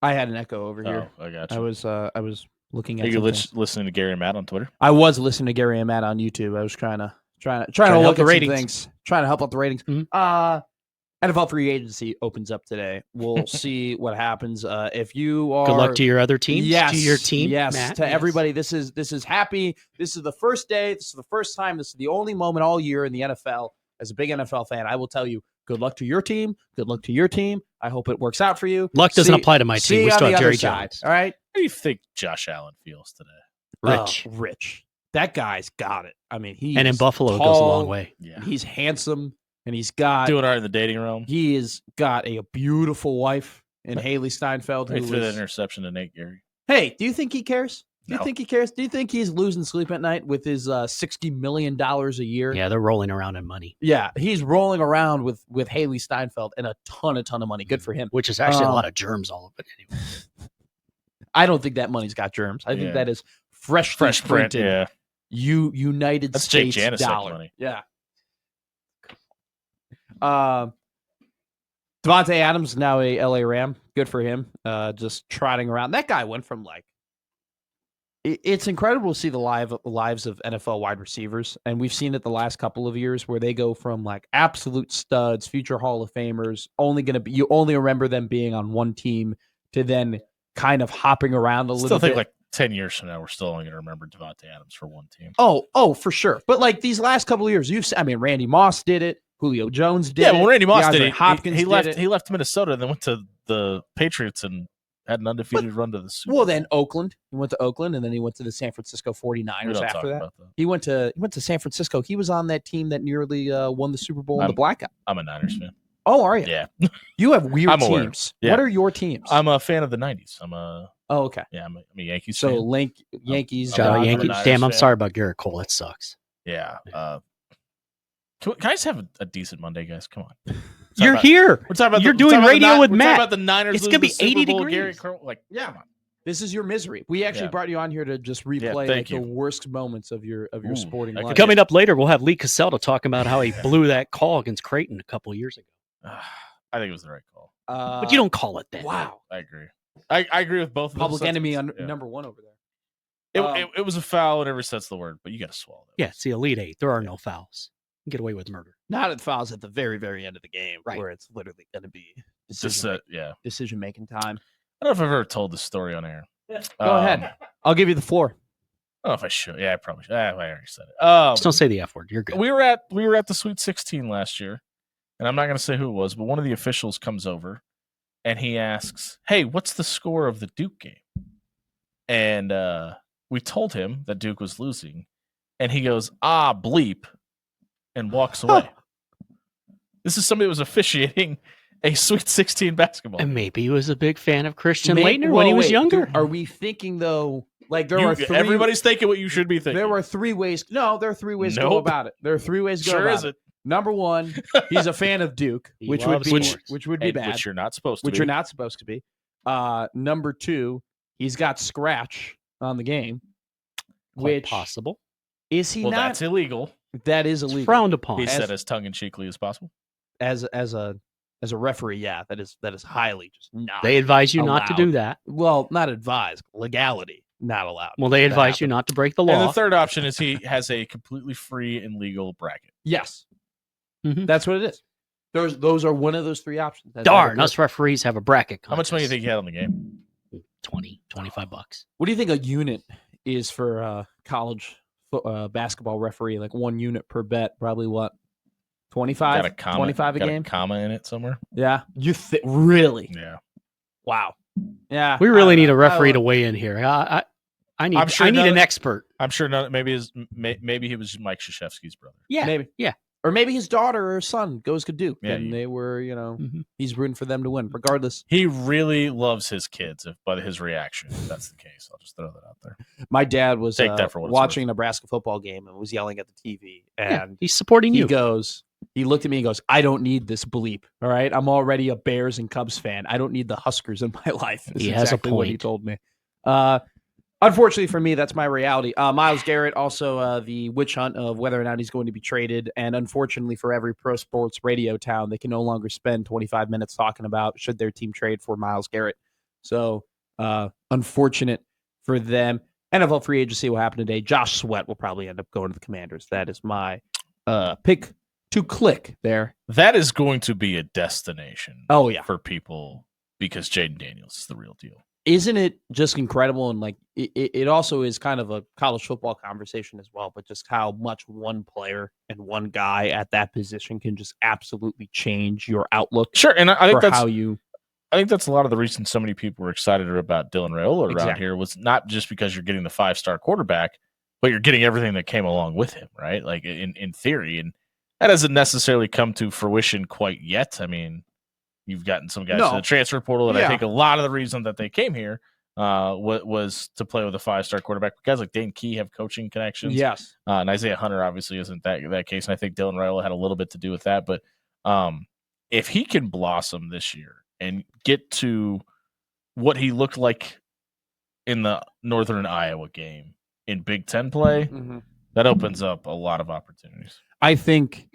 I had an echo over here. Oh, I got you. I was looking at. Are you listening to Gary and Matt on Twitter? I was listening to Gary and Matt on YouTube. I was trying to look at some things, trying to help out the ratings. Mm-hmm. NFL free agency opens up today. We'll see what happens. If you are good luck to your other teams. Yes, to your team. Yes, Matt, to everybody. This is happy. This is the first day. This is the first time. This is the only moment all year in the NFL. As a big NFL fan, I will tell you, good luck to your team. Good luck to your team. I hope it works out for you. Luck doesn't apply to my team. We still have Jerry Jones. All right. How do you think Josh Allen feels today? Rich. That guy's got it. I mean, and in Buffalo, tall, it goes a long way. Yeah. He's handsome, and he's got doing all right in the dating realm. He has got a beautiful wife in Haley Steinfeld. Who threw that interception to Nate Gary. Hey, do you think he cares? Do you think he cares? Do you think he's losing sleep at night with his $60 million a year? Yeah, they're rolling around in money. Yeah, he's rolling around with Haley Steinfeld and a ton of money. Good for him. Which is actually a lot of germs all of it anyway. I don't think that money's got germs. I think that is fresh printed. Print, yeah. United That's States Jake Janicek dollar. Money. Yeah. Devontae Adams, now a LA Ram. Good for him. Just trotting around. That guy went from it's incredible to see the lives of NFL wide receivers. And we've seen it the last couple of years where they go from absolute studs, future Hall of Famers, you only remember them being on one team to then kind of hopping around a little bit. I think 10 years from now, we're still only going to remember Devontae Adams for one team. Oh, for sure. But these last couple of years, Randy Moss did it. Julio Jones did it. Yeah, well, Randy Moss did it. Hopkins he left Minnesota and then went to the Patriots and had an undefeated run to the Super Bowl. Well, then Oakland. He went to Oakland, and then he went to the San Francisco 49ers after that. He went to San Francisco. He was on that team that nearly won the Super Bowl in the blackout. I'm a Niners fan. Oh, are you? Yeah. You have weird teams. Yeah. What are your teams? I'm a fan of the 90s. Oh, okay. Yeah, I'm a Yankees fan. So Yankees. Yankees. Damn, I'm sorry about Garrett Cole. That sucks. Yeah. Can I just have a decent Monday, guys? Come on. You're here. We're talking about You're doing radio with Matt. We're talking about the Niners. It's going to be 80 degrees. Come on. This is your misery. We actually brought you on here to just replay the worst moments of your sporting life. Coming up later, we'll have Lee Caselda talking about how he blew that call against Creighton a couple of years ago. I think it was the right call. But you don't call it that. Wow. I agree. I agree with both of them. Public enemy number one over there. It was a foul in every sense of the word, but you got to swallow that. Yeah, it's the Elite Eight. There are no fouls. You can get away with murder. Not at fouls at the very, very end of the game, right, where it's literally going to be decision-making time. I don't know if I've ever told this story on air. Yeah. Go ahead. I'll give you the floor. I don't know if I should. Yeah, I probably should. I already said it. Just don't say the F word. You're good. We were at the Sweet 16 last year, and I'm not going to say who it was, but one of the officials comes over, and he asks, "Hey, what's the score of the Duke game?" And we told him that Duke was losing, and he goes, bleep, and walks away. This is somebody who was officiating a Sweet 16 basketball. And maybe he was a big fan of Christian Laettner when he was younger. Are we thinking, though, are three... Everybody's thinking what you should be thinking. There are three ways. No, there are three ways to go about it. There are three ways to go about it. Number one, he's a fan of Duke, which would be bad. Which you're not supposed to be. Which you're not supposed to be. Number two, he's got scratch on the game. Quite possible. Is he not? Well, that's illegal. That is illegal. It's frowned upon. He said as tongue-in-cheekly as possible. As a referee, yeah, that is highly just not. They advise you allowed. not to do that. Well, not advised. Legality, not allowed. Well, they advise you not to break the law. And the third option is he has a completely free and legal bracket. Yes, that's what it is. Those are one of those three options. Darn, us referees have a bracket contest. How much money do you think he had on the game? $25. What do you think a unit is for college basketball referee? Like 1 unit per bet, probably what? 25? 25 a game? A comma in it somewhere? Yeah. Really? Yeah. Wow. Yeah. We really need a referee to weigh in here. I need an expert. I'm sure maybe he was Mike Krzyzewski's brother. Yeah. Maybe. Yeah. Or maybe his daughter or son goes to Duke, and they were, he's rooting for them to win, regardless. He really loves his kids, by his reaction, if that's the case. I'll just throw that out there. My dad was watching a Nebraska football game and was yelling at the TV. And he's supporting you. He looked at me and goes, "I don't need this bleep, all right? I'm already a Bears and Cubs fan. I don't need the Huskers in my life." He has a point. What he told me. Unfortunately for me, that's my reality. Myles Garrett, also the witch hunt of whether or not he's going to be traded. And unfortunately for every pro sports radio town, they can no longer spend 25 minutes talking about should their team trade for Myles Garrett. So unfortunate for them. NFL free agency will happen today. Josh Sweat will probably end up going to the Commanders. That is my pick to click there. That is going to be a destination Oh, yeah. for people because Jaden Daniels is the real deal. Isn't it just incredible? And like it also is kind of a college football conversation as well, but just how much one player and one guy at that position can just absolutely change your outlook. Sure, and I think that's how you. I think that's a lot of the reason so many people were excited about Dylan Raiola around Exactly. here was not just because you're getting the 5-star quarterback, but you're getting everything that came along with him, right? Like in theory, and that hasn't necessarily come to fruition quite yet. I mean, you've gotten some guys to the transfer portal, and I think a lot of the reason that they came here was to play with a 5-star quarterback. Guys like Dane Key have coaching connections. Yes. And Isaiah Hunter obviously isn't that case, and I think Dylan Raiola had a little bit to do with that. But if he can blossom this year and get to what he looked like in the Northern Iowa game in Big Ten play, that opens up a lot of opportunities. I think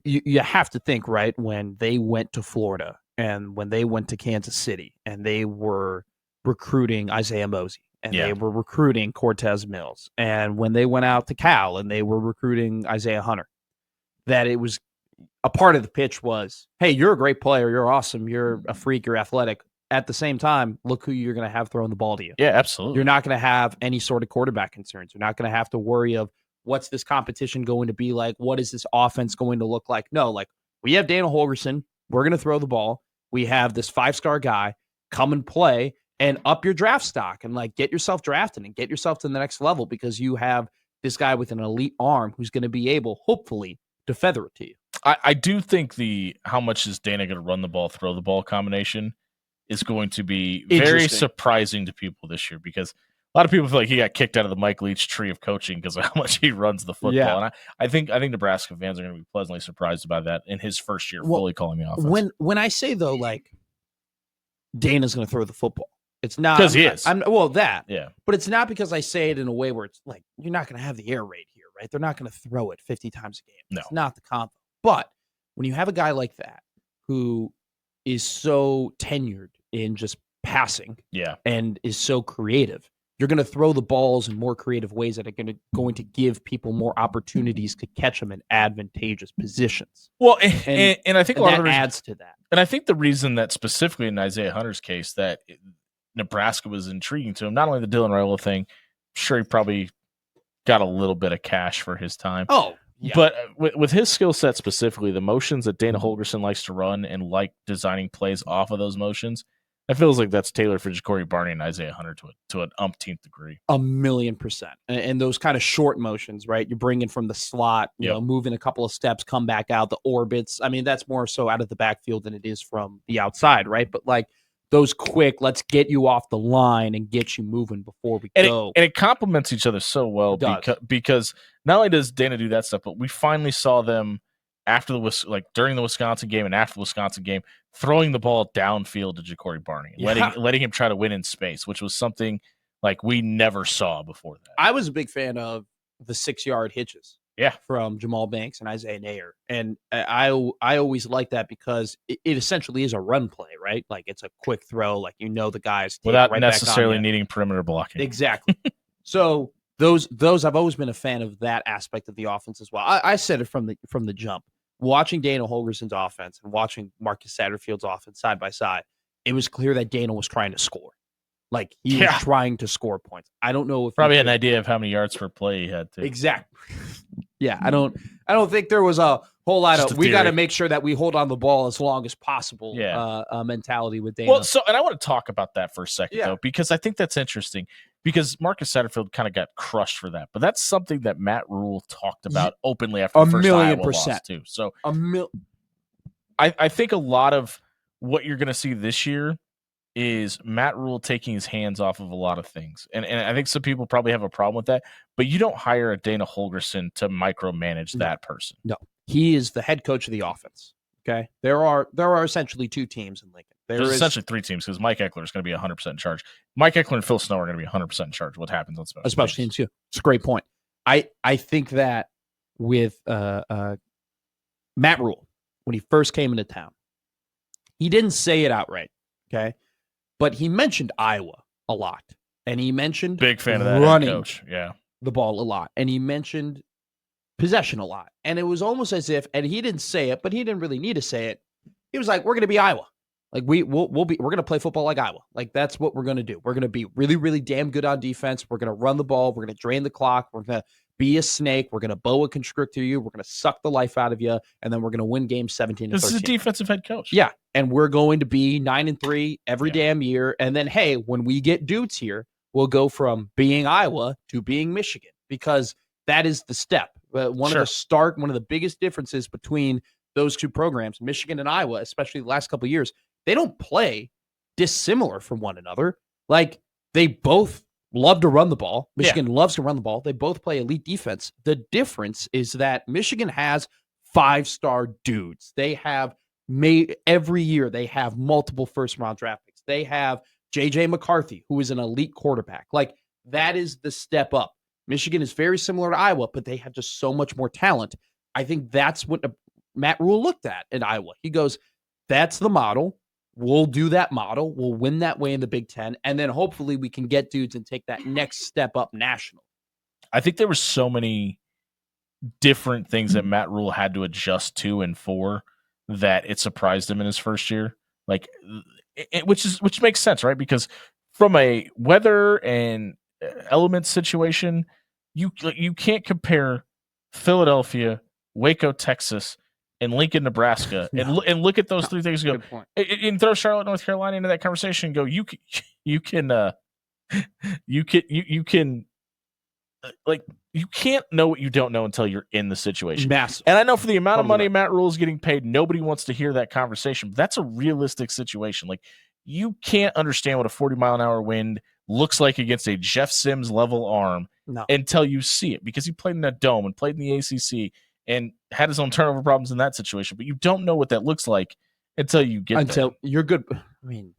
you have to think, right, when they went to Florida and when they went to Kansas City and they were recruiting Isaiah Mosey and they were recruiting Cortez Mills, and when they went out to Cal and they were recruiting Isaiah Hunter, that it was a part of the pitch was, hey, you're a great player, you're awesome, you're a freak, you're athletic. At the same time, look who you're going to have throwing the ball to you. Yeah, absolutely. You're not going to have any sort of quarterback concerns. You're not going to have to worry of what's this competition going to be like? What is this offense going to look like? No, like we have Dana Holgorsen. We're going to throw the ball. We have this 5-star guy. Come and play and up your draft stock and like get yourself drafted and get yourself to the next level because you have this guy with an elite arm who's going to be able, hopefully, to feather it to you. I do think how much is Dana going to run the ball, throw the ball combination is going to be very surprising to people this year because a lot of people feel like he got kicked out of the Mike Leach tree of coaching because of how much he runs the football. Yeah. And I think Nebraska fans are going to be pleasantly surprised about that in his first year fully calling the offense. When I say, though, like, Dana's going to throw the football, it's not because he is. But it's not because I say it in a way where it's like you're not going to have the air raid here, right? They're not going to throw it 50 times a game. No. It's not the combo. But when you have a guy like that who is so tenured in just passing and is so creative, you're going to throw the balls in more creative ways that are going to give people more opportunities to catch them in advantageous positions. Well, and I think a lot of the adds to that. And I think the reason that specifically in Isaiah Hunter's case that Nebraska was intriguing to him, not only the Dylan Raiola thing, I'm sure he probably got a little bit of cash for his time. Oh, yeah. But with his skill set specifically, the motions that Dana Holgorsen likes to run and like designing plays off of those motions, it feels like that's tailored for Ja'Cory Barney and Isaiah Hunter to an umpteenth degree. 1,000,000%. And those kind of short motions, right? You're bringing from the slot, you know, moving a couple of steps, come back out, the orbits. I mean, that's more so out of the backfield than it is from the outside, right? But like those quick, let's get you off the line and get you moving before we go. And it complements each other so well because not only does Dana do that stuff, but we finally saw them during the Wisconsin game and after the Wisconsin game, throwing the ball downfield to Ja'Cory Barney, letting him try to win in space, which was something like we never saw before that. I was a big fan of the 6-yard hitches. Yeah, from Jamal Banks and Isaiah Nayer. And I always like that because it essentially is a run play, right? Like it's a quick throw, like the guys without necessarily needing perimeter blocking. Exactly. So those I've always been a fan of that aspect of the offense as well. I said it from the jump. Watching Dana Holgorsen's offense and watching Marcus Satterfield's offense side by side, it was clear that Dana was trying to score. Like he was trying to score points. I don't know if probably had an idea of how many yards per play he had to. Exactly. Yeah, I don't think there was a whole lot of we got to make sure that we hold on the ball as long as possible mentality with Dana. Well, and I want to talk about that for a second though, because I think that's interesting because Marcus Satterfield kind of got crushed for that, but that's something that Matt Rule talked about openly after the first Iowa loss too. So I think a lot of what you're going to see this year is Matt Rule taking his hands off of a lot of things. And I think some people probably have a problem with that, but you don't hire a Dana Holgorsen to micromanage that person. No, he is the head coach of the offense. Okay. There are essentially 2 teams in Lincoln. There's essentially 3 teams because Mike Eckler is going to be 100% in charge. Mike Eckler and Phil Snow are going to be 100% in charge of what happens on special teams too. It's a great point. I think that with Matt Rule, when he first came into town, he didn't say it outright. Okay. but he mentioned Iowa a lot, and he mentioned Big fan of that running head coach. Yeah. the ball a lot, and he mentioned possession a lot. And it was almost as if, and he didn't say it, but he didn't really need to say it. He was like, "We're going to be Iowa. Like we're going to play football like Iowa. Like that's what we're going to do. We're going to be really, really damn good on defense. We're going to run the ball. We're going to drain the clock. We're going to be a snake. We're going to boa constrictor you. We're going to suck the life out of you, and then we're going to win games 17-13. This is a defensive head coach. Yeah, and we're going to be 9-3 every damn year. And then, hey, when we get dudes here, we'll go from being Iowa to being Michigan because that is the step. One of the biggest differences between those two programs, Michigan and Iowa, especially the last couple of years, they don't play dissimilar from one another. Like they both love to run the ball. Michigan loves to run the ball. They both play elite defense. The difference is that Michigan has 5-star dudes. They have every year they have multiple first-round draft picks. They have J.J. McCarthy, who is an elite quarterback. Like that is the step up. Michigan is very similar to Iowa, but they have just so much more talent. I think that's what Matt Rule looked at in Iowa. He goes, that's the model. We'll do that model. We'll win that way in the Big Ten. And then hopefully we can get dudes and take that next step up national. I think there were so many different things that Matt Rule had to adjust to and for that it surprised him in his first year. Like, which makes sense, right? Because from a weather and element situation, you can't compare Philadelphia, Waco, Texas, and Lincoln, Nebraska, and look at those three things and go and throw Charlotte, North Carolina into that conversation and go, you can't know what you don't know until you're in the situation. Massive. And I know for the amount of money Matt Rule is getting paid, nobody wants to hear that conversation. But that's a realistic situation. Like you can't understand what a 40-mile-an-hour wind looks like against a Jeff Sims level arm until you see it, because he played in a dome and played in the ACC and had his own turnover problems in that situation. But you don't know what that looks like until you get there. You're good. I mean,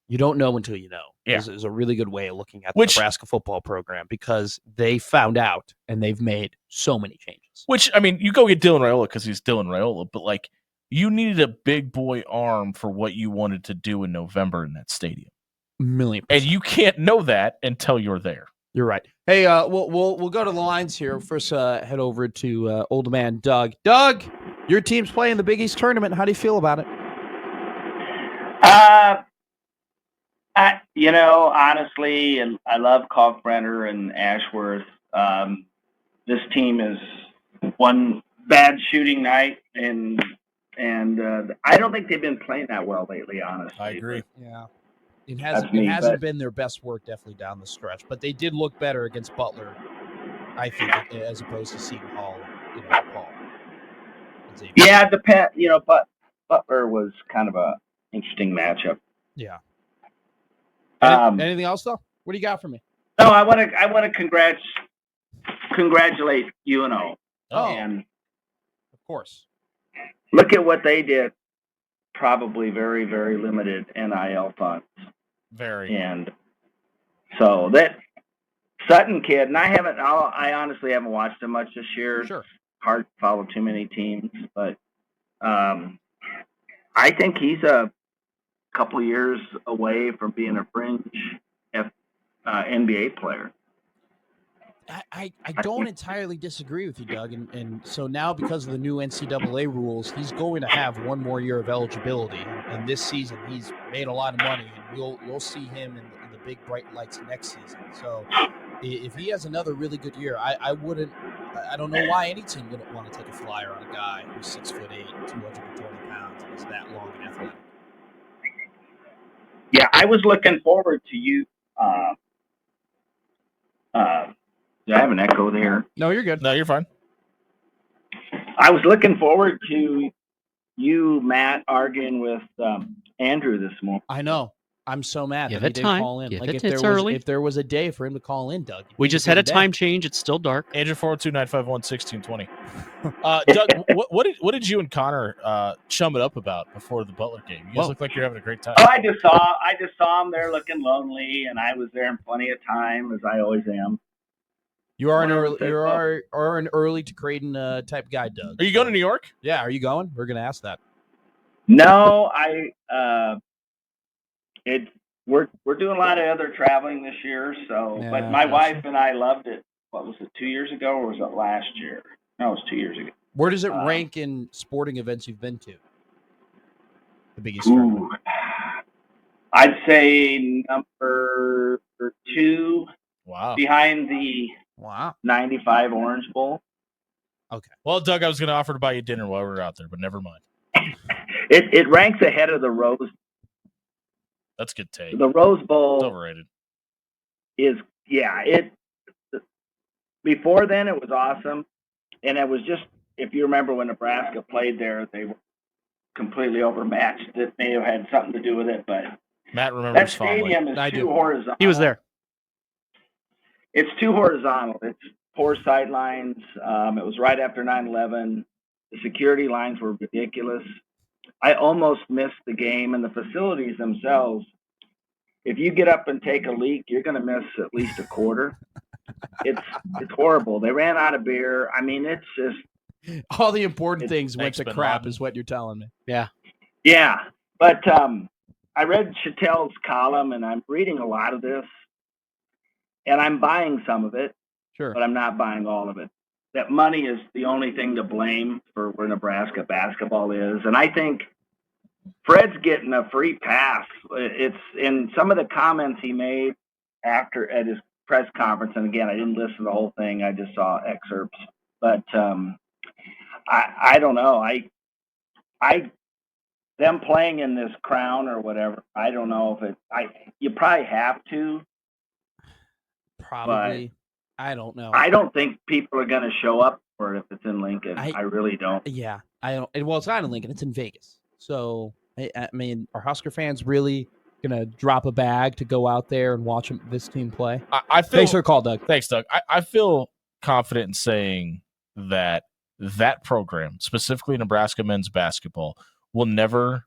you don't know until you know. Yeah. Is a really good way of looking at the Nebraska football program, because they found out and they've made so many changes. Which, I mean, you go get Dylan Raiola because he's Dylan Raiola, but like you needed a big boy arm for what you wanted to do in November in that stadium. 1,000,000%. And you can't know that until you're there. You're right. Hey, we'll go to the lines here. First, head over to old man Doug. Doug, your team's playing the Big East tournament. How do you feel about it? Honestly, and I love Kalkbrenner and Ashworth. This team is one bad shooting night, and I don't think they've been playing that well lately. Honestly, I agree. Yeah. It hasn't been their best work definitely down the stretch, but they did look better against Butler, I think, as opposed to Seton Hall. Paul. Yeah, but Butler was kind of a interesting matchup. Yeah. Anything else though? What do you got for me? No, I want to congratulate UNO. And of course, look at what they did. Probably very, very limited NIL funds. Very. And so that Sutton kid, and I honestly haven't watched him much this year. Sure. Hard to follow too many teams, but I think he's a couple of years away from being a fringe NBA player. I don't entirely disagree with you, Doug. And so now, because of the new NCAA rules, he's going to have one more year of eligibility. And this season, he's made a lot of money, and you'll see him in the big bright lights next season. So if he has another really good year, I don't know why any team wouldn't want to take a flyer on a guy who's 6'8", 220 pounds, and is that long and athletic. Yeah, I was looking forward to you. Do I have an echo there? No, you're good. No, you're fine. I was looking forward to you, Matt, arguing with Andrew this morning. I know. I'm so mad Give that he it didn't time. call in. Give Like it. It's early. If there was a day for him to call in, Doug. We just had a time change. It's still dark. Andrew 402-951-1620. Doug, what did you and Connor chum it up about before the Butler game? You guys look like you're having a great time. Oh, I just saw him there looking lonely, and I was there in plenty of time, as I always am. You are an early to Creighton type guy, Doug. Are you going to New York? Yeah, are you going? We're going to ask that. No, we're doing a lot of other traveling this year. So, Yeah, but my gotcha. wife and I loved it. What was it, 2 years ago, or was it last year? No, it was 2 years ago. Where does it rank in sporting events you've been to? The biggest tournament. I'd say number 2 Wow. behind the Wow. 95 Orange Bowl. Okay. Well, Doug, I was going to offer to buy you dinner while we were out there, but never mind. It ranks ahead of the Rose. That's a good take. The Rose It's Bowl overrated. is, it. Before then, it was awesome, and it was just, if you remember when Nebraska played there, they were completely overmatched. It may have had something to do with it, but Matt that remembers fondly. stadium is I too do. horizontal. He was there. It's too horizontal. It's poor sidelines. It was right after 9/11. The security lines were ridiculous. I almost missed the game, and the facilities themselves, if you get up and take a leak, you're going to miss at least a quarter. It's horrible. They ran out of beer. I mean, it's just All the important things went Thanks, to Bin crap, Laden. is what you're telling me. yeah. But I read Chattel's column, and I'm reading a lot of this, and I'm buying some of it, Sure. but I'm not buying all of it. That money is the only thing to blame for where Nebraska basketball is, and I think Fred's getting a free pass. It's in some of the comments he made after at his press conference, and again, I didn't listen to the whole thing. I just saw excerpts, but I don't know. I them playing in this crown or whatever. I don't know if you probably have to. Probably. I don't know. I don't think people are going to show up for it if it's in Lincoln. I really don't. Yeah, I don't. Well, it's not in Lincoln. It's in Vegas. So I mean, are Husker fans really gonna drop a bag to go out there and watch this team play? I feel. Thanks for the call, Doug. Thanks, Doug. I feel confident in saying that program, specifically Nebraska men's basketball, will never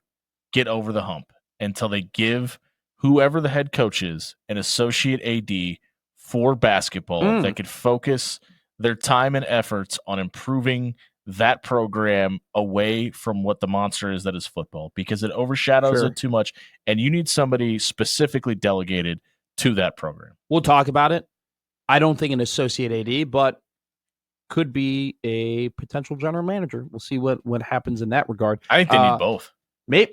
get over the hump until they give whoever the head coach is an associate AD for basketball that could focus their time and efforts on improving that program away from what the monster is that is football, because it overshadows it too much, and you need somebody specifically delegated to that program. We'll talk about it. I don't think an associate AD, but could be a potential general manager. We'll see what happens in that regard. I think they need both. Maybe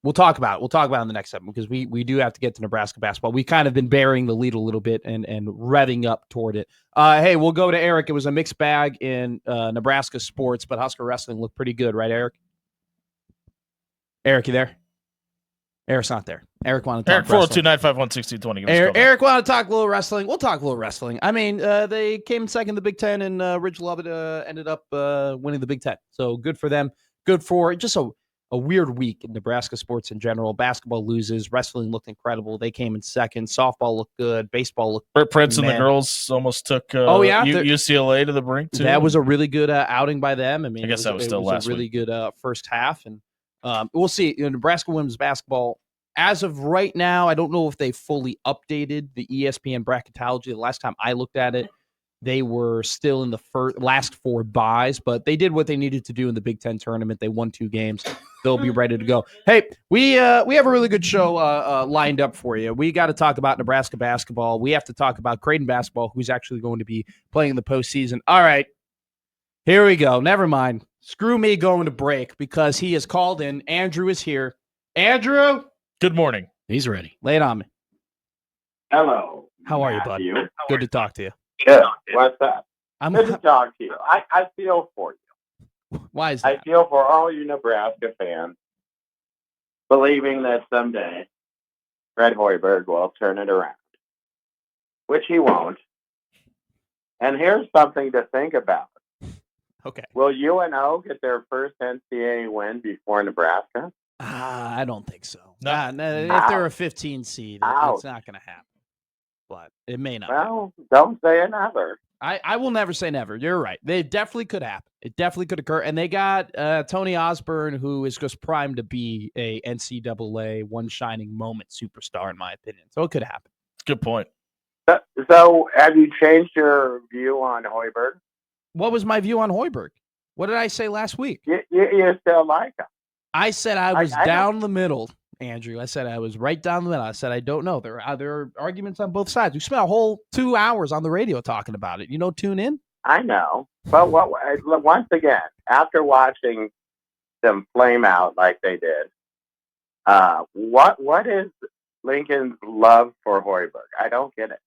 we'll talk about it. We'll talk about it in the next segment, because we do have to get to Nebraska basketball. We've kind of been burying the lead a little bit and revving up toward it. Hey, we'll go to Eric. It was a mixed bag in Nebraska sports, but Husker wrestling looked pretty good, right, Eric? Eric, you there? Eric's not there. Eric wanted to talk wrestling. Eric, 402-951-1620. Eric wanted to talk a little wrestling. We'll talk a little wrestling. I mean, they came second in the Big Ten, and Ridge Lovett ended up winning the Big Ten. So good for them. Good for just a weird week in Nebraska sports in general. Basketball loses. Wrestling looked incredible. They came in second. Softball looked good. Baseball looked Bert Prince and the girls almost took UCLA to the brink, too. That was a really good outing by them. I mean, I guess that was still last a really week. good first half. And we'll see. Nebraska women's basketball, as of right now, I don't know if they fully updated the ESPN bracketology. The last time I looked at it, they were still in the last 4 buys, but they did what they needed to do in the Big Ten tournament. They won 2 games. They'll be ready to go. Hey, we have a really good show lined up for you. We got to talk about Nebraska basketball. We have to talk about Creighton basketball, who's actually going to be playing in the postseason. All right, here we go. Never mind. Screw me going to break, because he is called in. Andrew is here. Andrew, good morning. He's ready. Lay it on me. Hello. How are you, bud? Good to talk to you. Good. What's up? I'm Good to talk to you. I feel for you. Why is that? I feel for all you Nebraska fans believing that someday Fred Hoiberg will turn it around, which he won't. And here's something to think about. Okay. Will UNO get their first NCAA win before Nebraska? I don't think so. No. If they're a 15 seed, it's not going to happen. But it may not. Well, don't say never. I will never say never. You're right. They definitely could happen. It definitely could occur. And they got Tony Osborne, who is just primed to be a NCAA one shining moment superstar, in my opinion. So it could happen. Good point. So have you changed your view on Hoiberg? What was my view on Hoiberg? What did I say last week? You still like him? I said I was down the middle. Andrew. I said I was right down the middle. I said I don't know. There are arguments on both sides. We spent a whole 2 hours on the radio talking about it. Tune in. I know, but once again, after watching them flame out like they did, what is Lincoln's love for Hoiberg? I don't get it.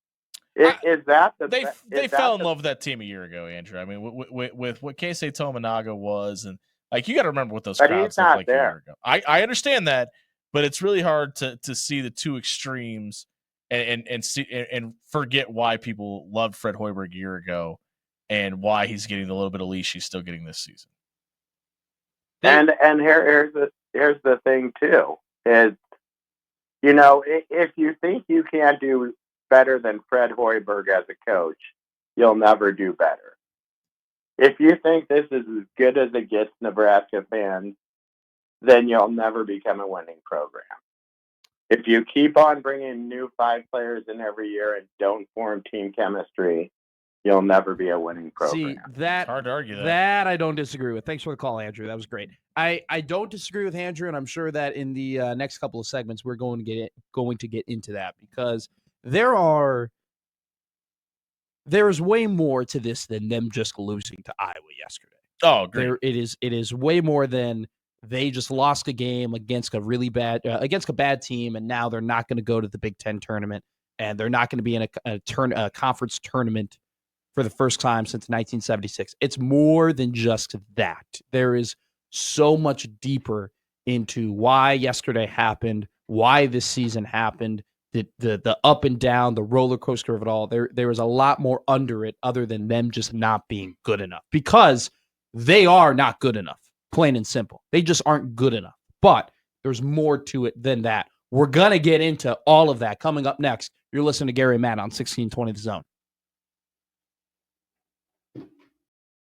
Is that they fell in love with that team a year ago, Andrew? I mean, with what Keisei Tominaga was, and like you got to remember what those crowds looked like a year ago. I understand that, but it's really hard to see the two extremes and see and forget why people loved Fred Hoiberg a year ago and why he's getting the little bit of leash he's still getting this season. And here's the thing too is, if you think you can't do better than Fred Hoiberg as a coach, you'll never do better. If you think this is as good as it gets, Nebraska fans, then you'll never become a winning program. If you keep on bringing new 5 players in every year and don't form team chemistry, you'll never be a winning program. See, that, it's hard to argue that. That I don't disagree with. Thanks for the call, Andrew. That was great. I don't disagree with Andrew, and I'm sure that in the next couple of segments we're going to get into that, because there is way more to this than them just losing to Iowa yesterday. Oh, great. It is way more than they just lost a game against a really bad bad team, and now they're not going to go to the Big Ten tournament, and they're not going to be in a conference tournament for the first time since 1976. It's more than just that. There is so much deeper into why yesterday happened, why this season happened, the up and down, the roller coaster of it all. There is a lot more under it other than them just not being good enough, because they are not good enough, plain and simple. They just aren't good enough. But there's more to it than that. We're going to get into all of that coming up next. You're listening to Gary and Matt on 1620 The Zone.